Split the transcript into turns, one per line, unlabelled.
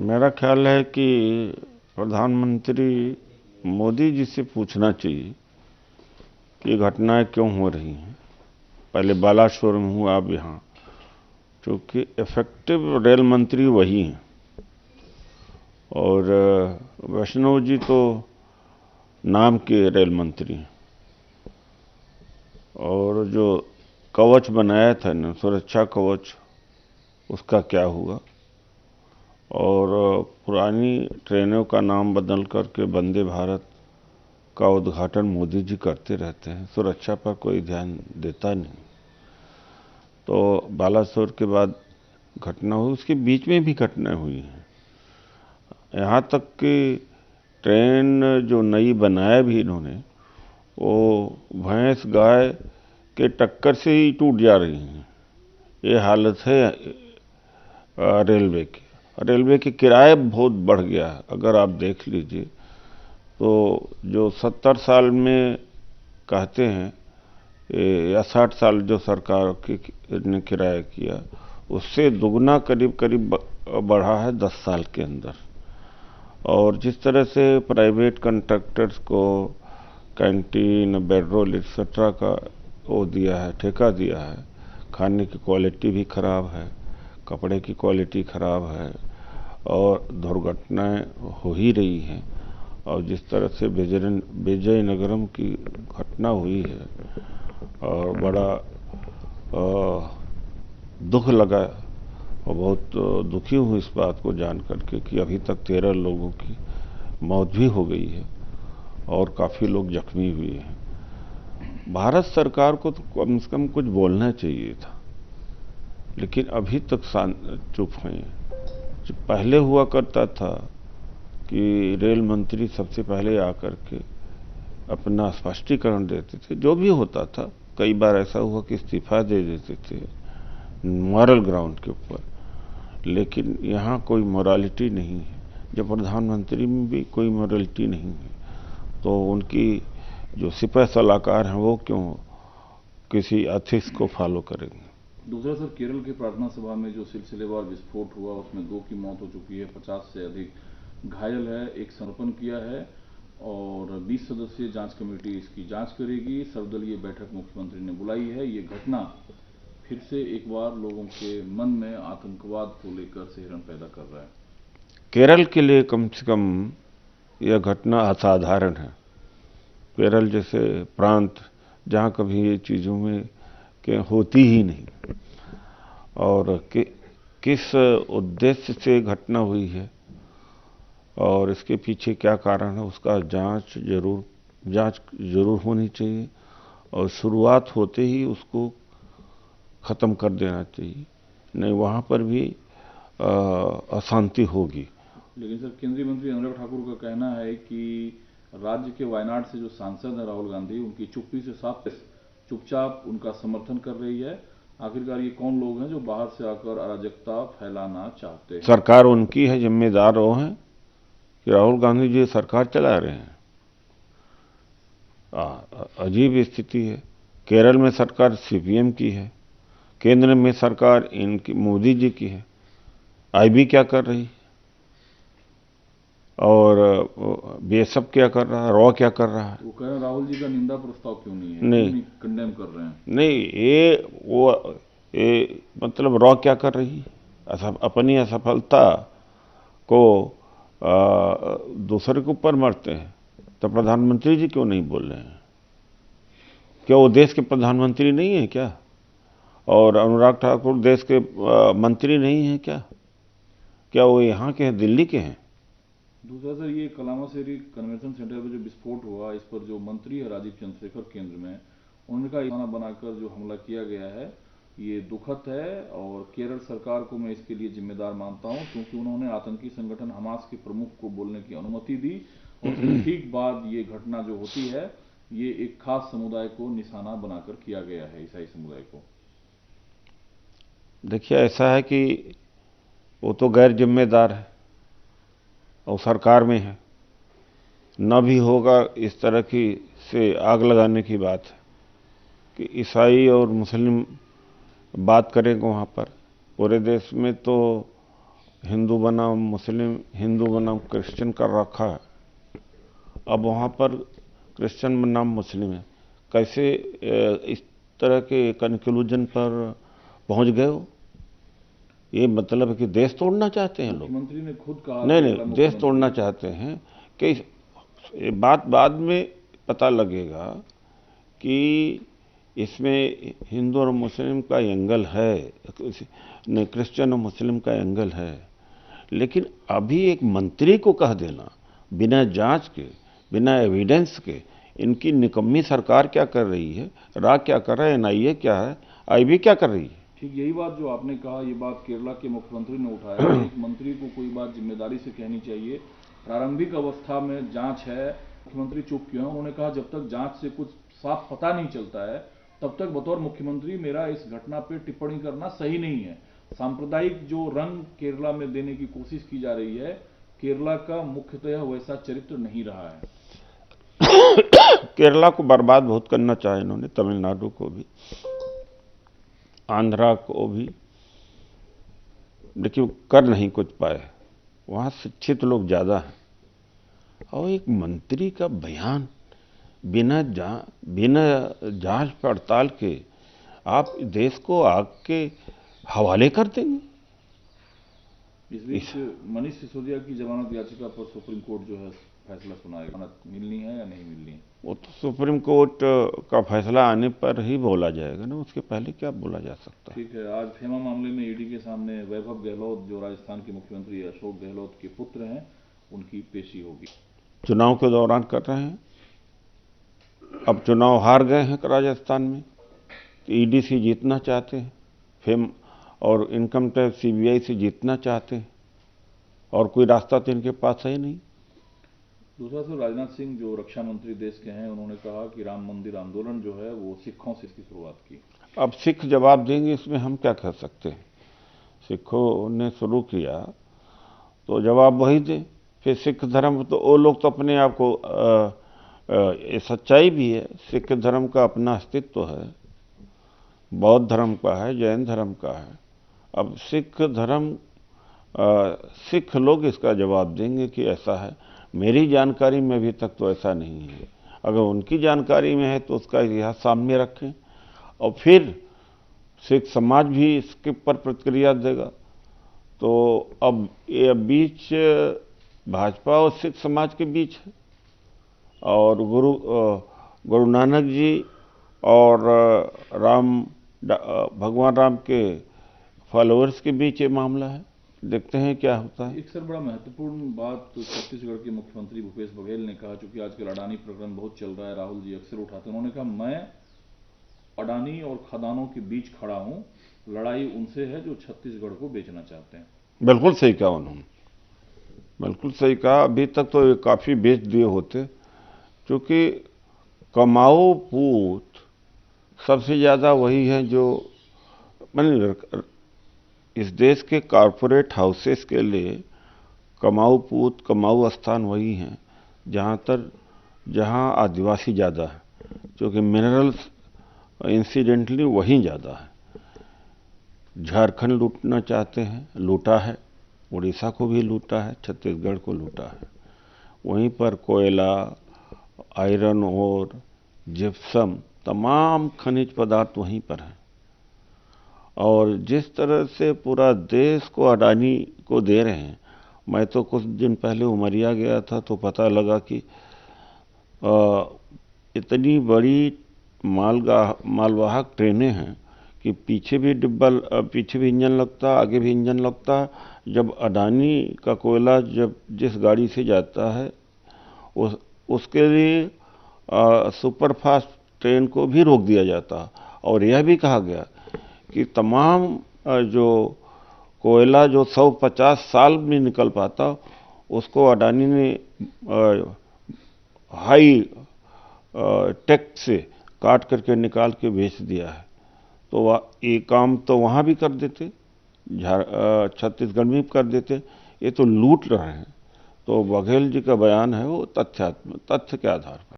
मेरा ख्याल है कि प्रधानमंत्री मोदी जी से पूछना चाहिए कि घटनाएं क्यों हो रही हैं। पहले बालाश्वर में हूँ, आप यहाँ, क्योंकि इफेक्टिव रेल मंत्री वही हैं। और वैष्णव जी तो नाम के रेल मंत्री हैं। और जो कवच बनाया था ना, सुरक्षा कवच, उसका क्या हुआ। और पुरानी ट्रेनों का नाम बदल करके वंदे भारत का उद्घाटन मोदी जी करते रहते हैं, सुरक्षा पर कोई ध्यान देता नहीं। तो बालासोर के बाद घटना हुई, उसके बीच में भी घटनाएं हुई हैं। यहाँ तक कि ट्रेन जो नई बनाया भी इन्होंने, वो भैंस गाय के टक्कर से ही टूट जा रही हैं। ये हालत है रेलवे की। रेलवे के किराए बहुत बढ़ गया है। अगर आप देख लीजिए तो जो 70 साल में कहते हैं या 60 साल जो सरकार ने किराया किया, उससे दुगना करीब करीब बढ़ा है 10 साल के अंदर। और जिस तरह से प्राइवेट कंट्रैक्टर्स को कैंटीन, बेडरोल एक्सेट्रा का वो दिया है, ठेका दिया है, खाने की क्वालिटी भी खराब है, कपड़े की क्वालिटी खराब है, और दुर्घटनाएं हो ही रही हैं। और जिस तरह से विजयनगरम की घटना हुई है, और बड़ा दुख लगा और बहुत दुखी हूँ इस बात को जान करके कि अभी तक 13 लोगों की मौत भी हो गई है और काफ़ी लोग जख्मी हुए हैं। भारत सरकार को तो कम से कम कुछ बोलना चाहिए था, लेकिन अभी तक चुप हैं। जो पहले हुआ करता था कि रेल मंत्री सबसे पहले आकर के अपना स्पष्टीकरण देते थे, जो भी होता था। कई बार ऐसा हुआ कि इस्तीफा दे देते थे मॉरल ग्राउंड के ऊपर, लेकिन यहाँ कोई मोरालिटी नहीं है। जब प्रधानमंत्री में भी कोई मोरालिटी नहीं है, तो उनकी जो सिपह सलाहकार हैं वो क्यों किसी एथिक्स को फॉलो करेंगे।
दूसरा सर, केरल की प्रार्थना सभा में जो सिलसिलेवार विस्फोट हुआ, उसमें 2 की मौत हो चुकी है, 50 से अधिक घायल है। एक समर्पण किया है और 20 सदस्यीय जांच कमेटी इसकी जांच करेगी। सर्वदलीय बैठक मुख्यमंत्री ने बुलाई है। ये घटना फिर से एक बार लोगों के मन में आतंकवाद को लेकर सिहरन पैदा कर रहा है।
केरल के लिए कम से कम यह घटना असाधारण है। केरल जैसे प्रांत जहाँ कभी ये चीज़ों में के होती ही नहीं, और किस उद्देश्य से घटना हुई है और इसके पीछे क्या कारण है, उसका जांच जरूर होनी चाहिए। और शुरुआत होते ही उसको ख़त्म कर देना चाहिए, नहीं वहाँ पर भी अशांति होगी।
लेकिन सर, केंद्रीय मंत्री अनुराग ठाकुर का कहना है कि राज्य के वायनाड से जो सांसद है राहुल गांधी, उनकी चुप्पी से साफ चुपचाप उनका समर्थन कर रही है। आखिरकार ये कौन लोग हैं जो बाहर से आकर अराजकता फैलाना चाहते हैं?
सरकार उनकी है, जिम्मेदार वो हैं कि राहुल गांधी जी सरकार चला रहे हैं। अजीब स्थिति है। केरल में सरकार सीपीएम की है, केंद्र में सरकार इनकी मोदी जी की है। आईबी क्या कर रही, और बीएसएफ क्या कर रहा है, रॉ क्या कर रहा है?
वो कह रहे हैं राहुल जी का निंदा प्रस्ताव क्यों नहीं है,
नहीं,
क्यों नहीं कंडेम कर रहे हैं?
नहीं, ये मतलब रॉ क्या कर रही है? अपनी असफलता को दूसरे के ऊपर मरते हैं। तो प्रधानमंत्री जी क्यों नहीं बोल रहे हैं? क्या वो देश के प्रधानमंत्री नहीं है क्या? और अनुराग ठाकुर देश के मंत्री नहीं हैं क्या? क्या वो यहाँ के हैं, दिल्ली के हैं?
दूसरा सर, ये कलामासेरी कन्वेंशन सेंटर पर जो विस्फोट हुआ, इस पर जो मंत्री है राजीव चंद्रशेखर केंद्र में, उनका निशाना बनाकर जो हमला किया गया है, ये दुखद है। और केरल सरकार को मैं इसके लिए जिम्मेदार मानता हूं, क्योंकि उन्होंने आतंकी संगठन हमास के प्रमुख को बोलने की अनुमति दी, और उसके ठीक बाद ये घटना जो होती है, ये एक खास समुदाय को निशाना बनाकर किया गया है, ईसाई समुदाय को।
देखिए, ऐसा है कि वो तो गैर जिम्मेदार है और सरकार में है, न भी होगा इस तरह की से आग लगाने की बात है कि ईसाई और मुस्लिम बात करेंगे वहाँ पर। पूरे देश में तो हिंदू बनाम मुस्लिम, हिंदू बनाम क्रिश्चियन कर रखा है। अब वहाँ पर क्रिश्चियन बनाम मुस्लिम है। कैसे इस तरह के कंक्लूजन पर पहुंच गए हो? ये मतलब है कि देश तोड़ना चाहते हैं लोग।
मुख्यमंत्री ने खुद कहा,
नहीं, देश तोड़ना चाहते हैं कि ये बात बाद में पता लगेगा कि इसमें हिंदू और मुस्लिम का एंगल है, नहीं क्रिश्चियन और मुस्लिम का एंगल है। लेकिन अभी एक मंत्री को कह देना बिना जांच के, बिना एविडेंस के, इनकी निकम्मी सरकार क्या कर रही है, राग क्या कर रहा है, एनआईए क्या है, आईबी क्या कर रही है।
ठीक यही बात जो आपने कहा, ये बात केरला के मुख्यमंत्री ने उठाया। एक मंत्री को कोई बात जिम्मेदारी से कहनी चाहिए। प्रारंभिक अवस्था में जांच है, मुख्यमंत्री चुप क्यों है? उन्होंने कहा जब तक जांच से कुछ साफ पता नहीं चलता है तब तक बतौर मुख्यमंत्री मेरा इस घटना पर टिप्पणी करना सही नहीं है। सांप्रदायिक जो रंग केरला में देने की कोशिश की जा रही है, केरला का मुख्यतः वैसा चरित्र नहीं रहा है।
केरला को बर्बाद बहुत करना चाहे इन्होंने, तमिलनाडु को भी, आंध्रा को भी, लेकिन कर नहीं कुछ पाए। वहां शिक्षित लोग ज्यादा हैं। और एक मंत्री का बयान बिना जांच पड़ताल के आप देश को आग के हवाले कर देंगे।
इस बीच मनीष सिसोदिया की जमानत याचिका पर सुप्रीम कोर्ट जो है फैसला सुनाएगा, जमानत मिलनी है या नहीं मिलनी है।
वो तो सुप्रीम कोर्ट का फैसला आने पर ही बोला जाएगा ना, उसके पहले क्या बोला जा सकता है।
ठीक है, आज फेमा मामले में ईडी के सामने वैभव गहलोत, जो राजस्थान के मुख्यमंत्री अशोक गहलोत के पुत्र हैं, उनकी पेशी होगी।
चुनाव के दौरान कर रहे हैं। अब चुनाव हार गए हैं राजस्थान में, तो ईडी से जीतना चाहते हैं, फेम और इनकम टैक्स सीबीआई से जीतना चाहते हैं, और कोई रास्ता तो इनके पास है ही नहीं।
दूसरा सर, राजनाथ सिंह जो रक्षा मंत्री देश के हैं, उन्होंने कहा कि राम मंदिर आंदोलन जो है वो सिखों से इसकी शुरुआत की।
अब सिख जवाब देंगे, इसमें हम क्या कर सकते हैं। सिखों ने शुरू किया तो जवाब वही दे। फिर सिख धर्म तो वो लोग तो अपने आप को ये सच्चाई भी है, सिख धर्म का अपना अस्तित्व है, बौद्ध धर्म का है, जैन धर्म का है। अब सिख धर्म सिख लोग इसका जवाब देंगे कि ऐसा है। मेरी जानकारी में अभी तक तो ऐसा नहीं है। अगर उनकी जानकारी में है तो उसका इतिहास सामने रखें, और फिर सिख समाज भी इसके पर प्रतिक्रिया देगा। तो अब ये बीच भाजपा और सिख समाज के बीच है, और गुरु नानक जी और भगवान राम के फॉलोअर्स के बीच ये मामला है। देखते हैं क्या होता है।
एक सर बड़ा महत्वपूर्ण बात तो छत्तीसगढ़ के मुख्यमंत्री भूपेश बघेल ने कहा, चूंकि आजकल अडानी प्रकरण बहुत चल रहा है, राहुल जी अक्सर उठाते हैं। उन्होंने कहा मैं अडानी और खदानों के बीच खड़ा हूं, लड़ाई उनसे है जो छत्तीसगढ़ को बेचना चाहते हैं।
बिल्कुल सही कहा उन्होंने, बिल्कुल सही कहा। अभी तक तो ये काफी बेच दिए होते, क्योंकि कमाओ पूत सबसे ज्यादा वही है जो इस देश के कॉरपोरेट हाउसेस के लिए कमाऊ पूत, कमाऊ स्थान वही हैं जहां आदिवासी ज्यादा है, क्योंकि मिनरल्स इंसिडेंटली वहीं ज्यादा है। झारखंड लूटना चाहते हैं, लूटा है, उड़ीसा को भी लूटा है, छत्तीसगढ़ को लूटा है। वहीं पर कोयला, आयरन ओर, जिप्सम, तमाम खनिज पदार्थ वहीं पर हैं। और जिस तरह से पूरा देश को अडानी को दे रहे हैं, मैं तो कुछ दिन पहले उमरिया गया था तो पता लगा कि इतनी बड़ी मालवाहक ट्रेनें हैं कि पीछे भी इंजन लगता, आगे भी इंजन लगता। जब अडानी का कोयला जब जिस गाड़ी से जाता है उसके लिए सुपरफास्ट ट्रेन को भी रोक दिया जाता। और यह भी कहा गया कि तमाम जो कोयला जो 150 साल में निकल पाता, उसको अडानी ने हाई टेक से काट करके निकाल के बेच दिया है। तो ये काम तो वहाँ भी कर देते, छत्तीसगढ़ में भी कर देते। ये तो लूट रहे हैं। तो बघेल जी का बयान है वो तथ्य के आधार पर।